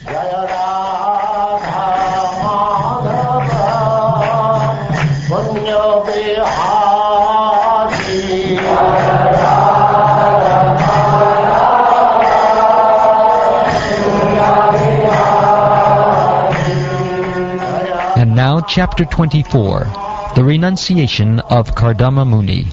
Jaya Radha Madhava Punya Bihari. And now chapter 24, the renunciation of Kardama Muni.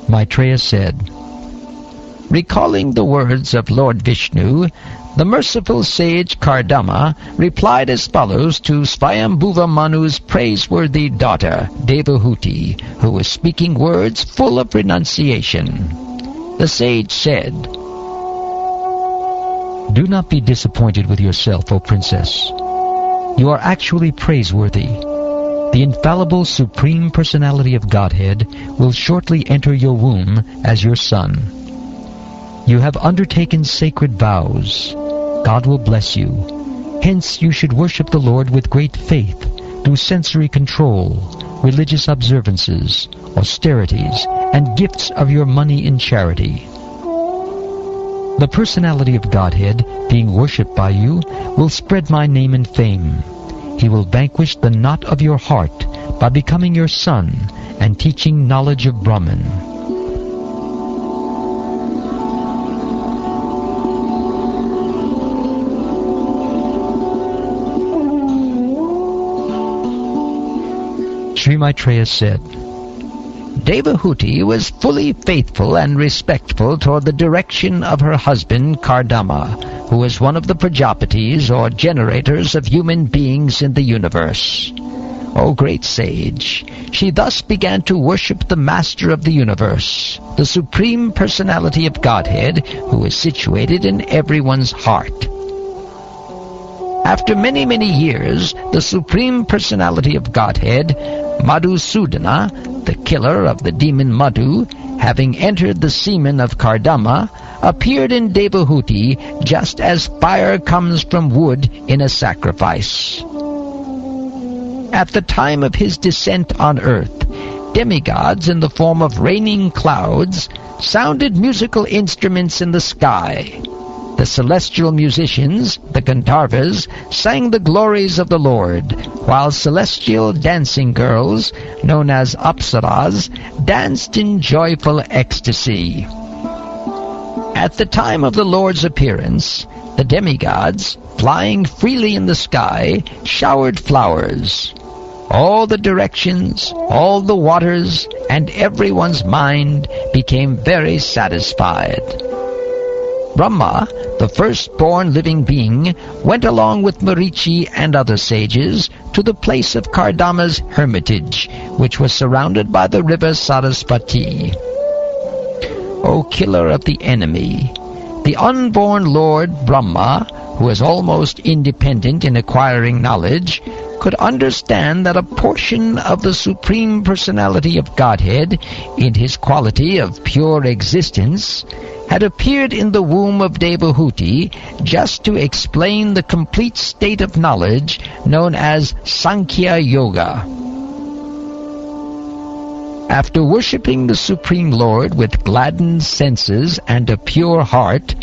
Maitreya said, recalling the words of Lord Vishnu, the merciful sage Kardama replied as follows to Swayambhuva Manu's praiseworthy daughter, Devahuti, who was speaking words full of renunciation. The sage said, do not be disappointed with yourself, O princess. You are actually praiseworthy. The infallible Supreme Personality of Godhead will shortly enter your womb as your son. You have undertaken sacred vows. God will bless you. Hence you should worship the Lord with great faith through sensory control, religious observances, austerities, and gifts of your money in charity. The Personality of Godhead, being worshipped by you, will spread my name and fame. He will vanquish the knot of your heart by becoming your son and teaching knowledge of Brahman. Sri Maitreya said, Devahuti was fully faithful and respectful toward the direction of her husband Kardama, who is one of the Prajapatis or generators of human beings in the universe. O great sage, she thus began to worship the Master of the universe, the Supreme Personality of Godhead, who is situated in everyone's heart. After many, many years, the Supreme Personality of Godhead, Madhusudana, the killer of the demon Madhu, having entered the semen of Kardama, appeared in Devahuti just as fire comes from wood in a sacrifice. At the time of his descent on earth, demigods in the form of raining clouds sounded musical instruments in the sky. The celestial musicians, the Gandharvas, sang the glories of the Lord, while celestial dancing girls, known as Apsaras, danced in joyful ecstasy. At the time of the Lord's appearance, the demigods, flying freely in the sky, showered flowers. All the directions, all the waters, and everyone's mind became very satisfied. Brahma, the firstborn living being, went along with Marichi and other sages to the place of Kardama's hermitage, which was surrounded by the river Sarasvati. O killer of the enemy, the unborn Lord Brahma, who is almost independent in acquiring knowledge, could understand that a portion of the Supreme Personality of Godhead, in his quality of pure existence, had appeared in the womb of Devahuti just to explain the complete state of knowledge known as Sankhya Yoga. After worshipping the Supreme Lord with gladdened senses and a pure heart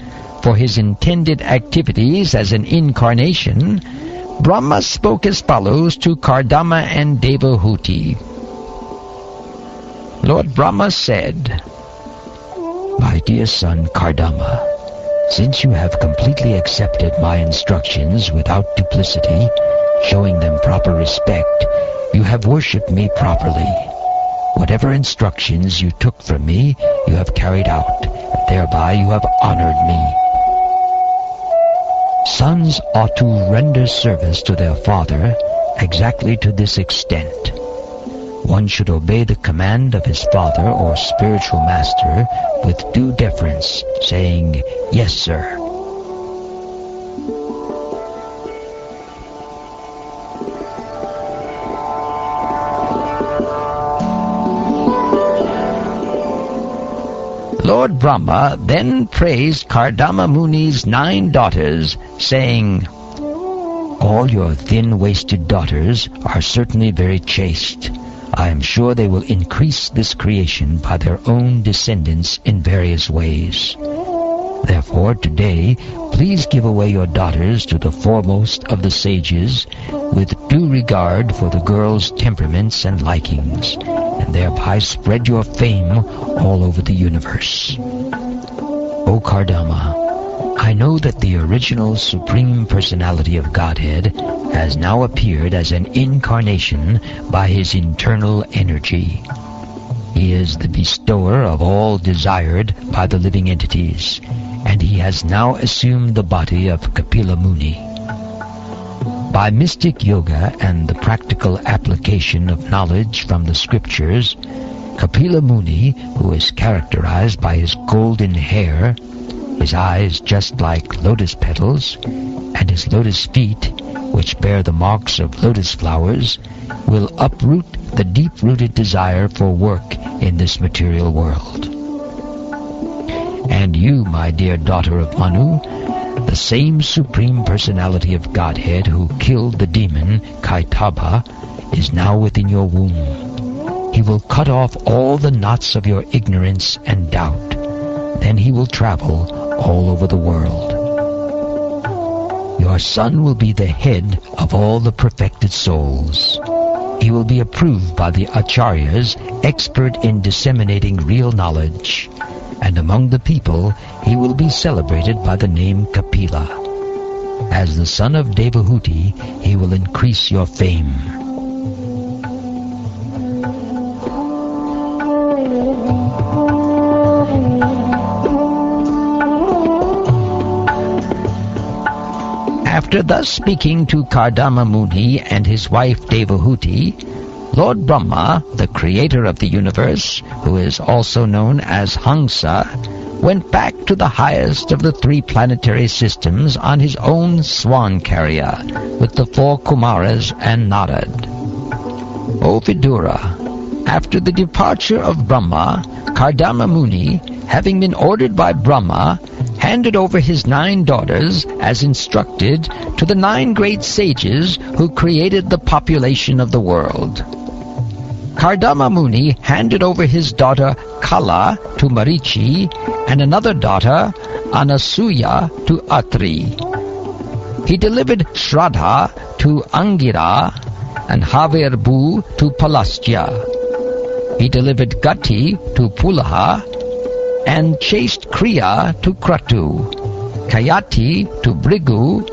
for his intended activities as an incarnation, Brahma spoke as follows to Kardama and Devahuti. Lord Brahma said, My dear son Kardama, since you have completely accepted my instructions without duplicity, showing them proper respect, you have worshipped me properly. Whatever instructions you took from me, you have carried out, and thereby you have honored me. Sons ought to render service to their father exactly to this extent. One should obey the command of his father or spiritual master with due deference, saying, "Yes, sir." Lord Brahma then praised Kardama Muni's 9 daughters, saying, "All your thin-waisted daughters are certainly very chaste. I am sure they will increase this creation by their own descendants in various ways. Therefore, today, please give away your daughters to the foremost of the sages, with due regard for the girls' temperaments and likings, and thereby spread your fame all over the universe. O Kardama, I know that the original Supreme Personality of Godhead has now appeared as an incarnation by his internal energy. He is the bestower of all desired by the living entities, and he has now assumed the body of Kapila Muni. By mystic yoga and the practical application of knowledge from the scriptures, Kapila Muni, who is characterized by his golden hair, his eyes just like lotus petals, and his lotus feet, which bear the marks of lotus flowers, will uproot the deep-rooted desire for work in this material world. And you, my dear daughter of Manu, the same Supreme Personality of Godhead who killed the demon Kaitaba, is now within your womb. He will cut off all the knots of your ignorance and doubt. Then he will travel all over the world. Your son will be the head of all the perfected souls. He will be approved by the acharyas, expert in disseminating real knowledge, and among the people he will be celebrated by the name Kapila. As the son of Devahuti, he will increase your fame. After thus speaking to Kardama Muni and his wife Devahuti, Lord Brahma, the creator of the universe, who is also known as Hamsa, went back to the highest of the 3 planetary systems on his own swan carrier, with the 4 Kumaras and Narad. O Vidura, after the departure of Brahma, Kardama Muni, having been ordered by Brahma, handed over his 9 daughters, as instructed, to the 9 great sages who created the population of the world. Kardama Muni handed over his daughter Kala to Marichi and another daughter, Anasuya, to Atri. He delivered Shraddha to Angira and Havirbu to Palastya. He delivered Gati to Pulaha and chaste Kriya to Kratu, Kayati to Brigu,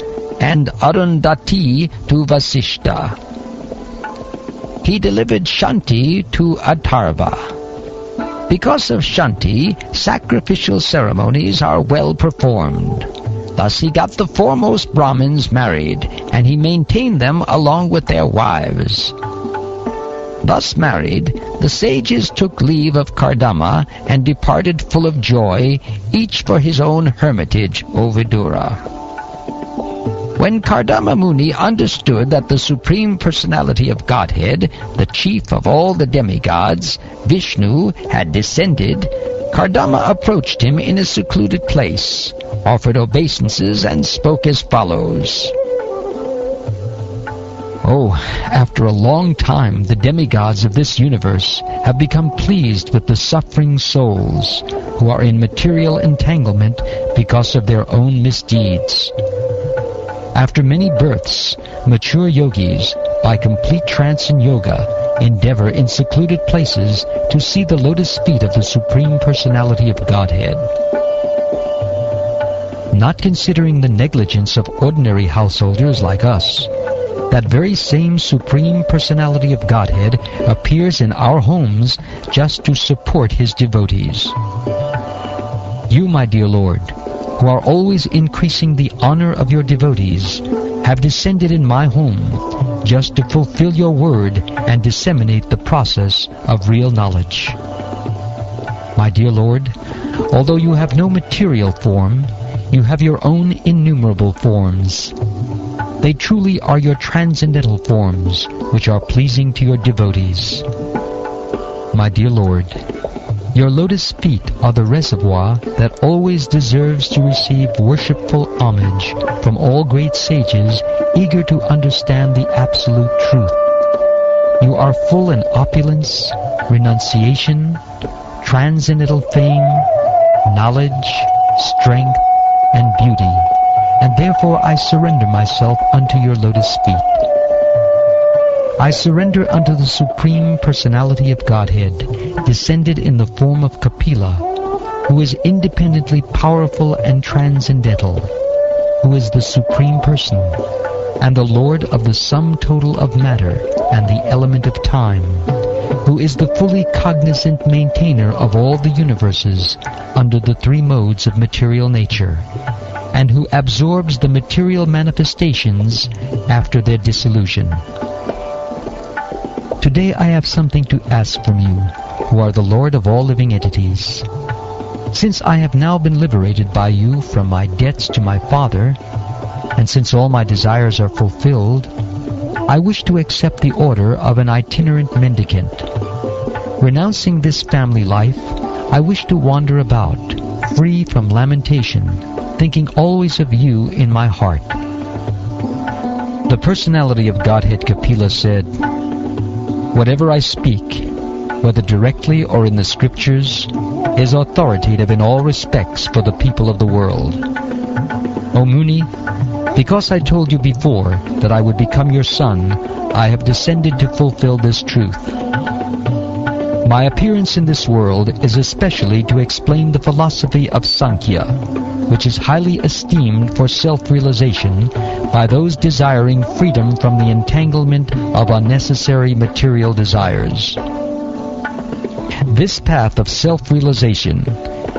and Arundhati to Vasishta. He delivered Shanti to Atharva. Because of Shanti, sacrificial ceremonies are well performed. Thus he got the foremost Brahmins married, and he maintained them along with their wives. Thus married, the sages took leave of Kardama and departed full of joy, each for his own hermitage, O Vidura. When Kardama Muni understood that the Supreme Personality of Godhead, the chief of all the demigods, Vishnu, had descended, Kardama approached him in a secluded place, offered obeisances, and spoke as follows. Oh, after a long time, the demigods of this universe have become pleased with the suffering souls who are in material entanglement because of their own misdeeds. After many births, mature yogis, by complete trance in yoga, endeavor in secluded places to see the lotus feet of the Supreme Personality of Godhead. Not considering the negligence of ordinary householders like us, that very same Supreme Personality of Godhead appears in our homes just to support his devotees. You, my dear Lord, who are always increasing the honor of your devotees, have descended in my home, just to fulfill your word and disseminate the process of real knowledge. My dear Lord, although you have no material form, you have your own innumerable forms. They truly are your transcendental forms, which are pleasing to your devotees. My dear Lord, your lotus feet are the reservoir that always deserves to receive worshipful homage from all great sages eager to understand the absolute truth. You are full in opulence, renunciation, transcendental fame, knowledge, strength, and beauty, and therefore I surrender myself unto your lotus feet. I surrender unto the Supreme Personality of Godhead, descended in the form of Kapila, who is independently powerful and transcendental, who is the Supreme Person, and the Lord of the sum total of matter and the element of time, who is the fully cognizant maintainer of all the universes under the three modes of material nature, and who absorbs the material manifestations after their dissolution. Today I have something to ask from you, who are the Lord of all living entities. Since I have now been liberated by you from my debts to my Father, and since all my desires are fulfilled, I wish to accept the order of an itinerant mendicant. Renouncing this family life, I wish to wander about, free from lamentation, thinking always of you in my heart. The Personality of Godhead Kapila said, "Whatever I speak, whether directly or in the scriptures, is authoritative in all respects for the people of the world. O Muni, because I told you before that I would become your son, I have descended to fulfill this truth. My appearance in this world is especially to explain the philosophy of Sankhya, which is highly esteemed for self-realization by those desiring freedom from the entanglement of unnecessary material desires. This path of self-realization,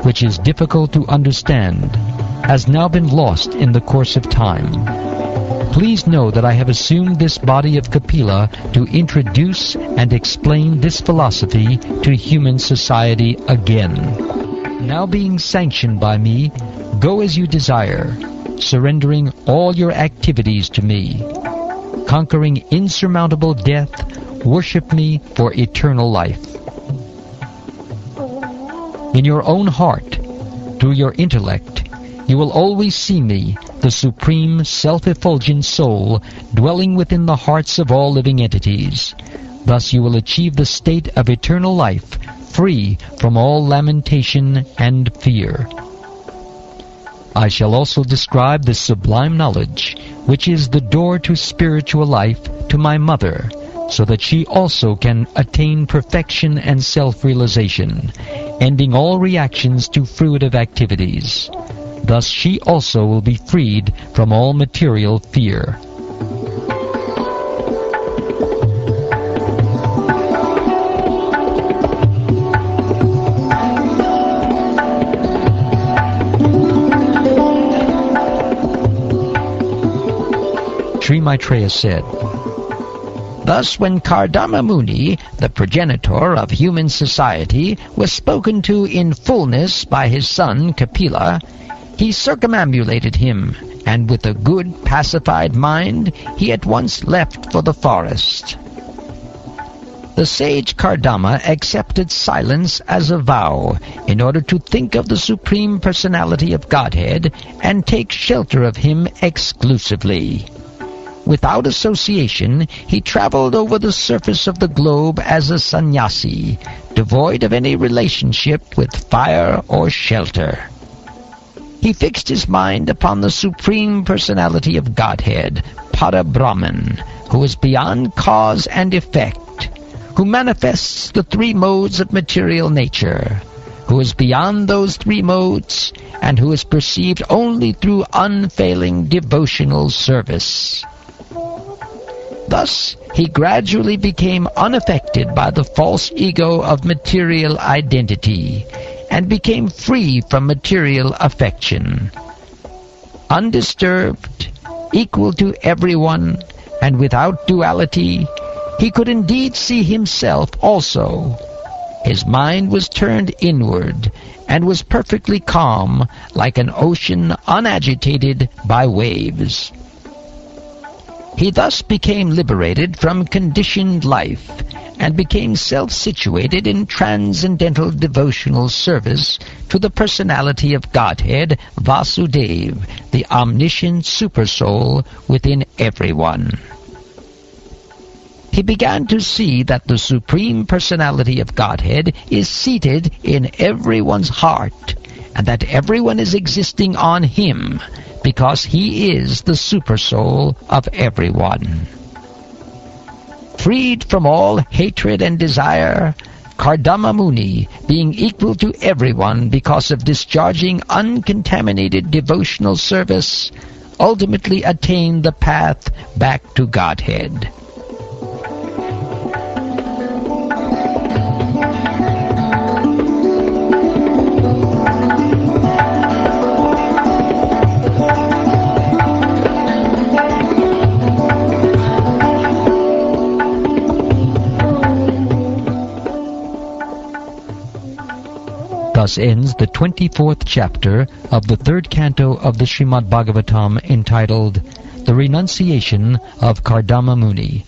which is difficult to understand, has now been lost in the course of time. Please know that I have assumed this body of Kapila to introduce and explain this philosophy to human society again. Now being sanctioned by me, go as you desire, surrendering all your activities to me. Conquering insurmountable death, worship me for eternal life. In your own heart, through your intellect, you will always see me, the supreme self-effulgent soul, dwelling within the hearts of all living entities. Thus you will achieve the state of eternal life, free from all lamentation and fear. I shall also describe this sublime knowledge, which is the door to spiritual life, to my mother, so that she also can attain perfection and self-realization, ending all reactions to fruitive activities. Thus she also will be freed from all material fear. Sri Maitreya said, "Thus when Kardama Muni, the progenitor of human society, was spoken to in fullness by his son Kapila, he circumambulated him, and with a good pacified mind he at once left for the forest. The sage Kardama accepted silence as a vow in order to think of the Supreme Personality of Godhead and take shelter of him exclusively. Without association, he traveled over the surface of the globe as a sannyasi, devoid of any relationship with fire or shelter. He fixed his mind upon the Supreme Personality of Godhead, Parabrahman, who is beyond cause and effect, who manifests the three modes of material nature, who is beyond those three modes, and who is perceived only through unfailing devotional service. Thus, he gradually became unaffected by the false ego of material identity, and became free from material affection. Undisturbed, equal to everyone, and without duality, he could indeed see himself also. His mind was turned inward, and was perfectly calm, like an ocean unagitated by waves. He thus became liberated from conditioned life, and became self-situated in transcendental devotional service to the personality of Godhead, Vasudeva, the omniscient supersoul within everyone. He began to see that the Supreme Personality of Godhead is seated in everyone's heart, and that everyone is existing on him, because he is the supersoul of everyone. Freed from all hatred and desire, Kardama Muni, being equal to everyone because of discharging uncontaminated devotional service, ultimately attained the path back to Godhead. Thus ends the 24th chapter of the 3rd canto of the Srimad Bhagavatam, entitled The Renunciation of Kardama Muni.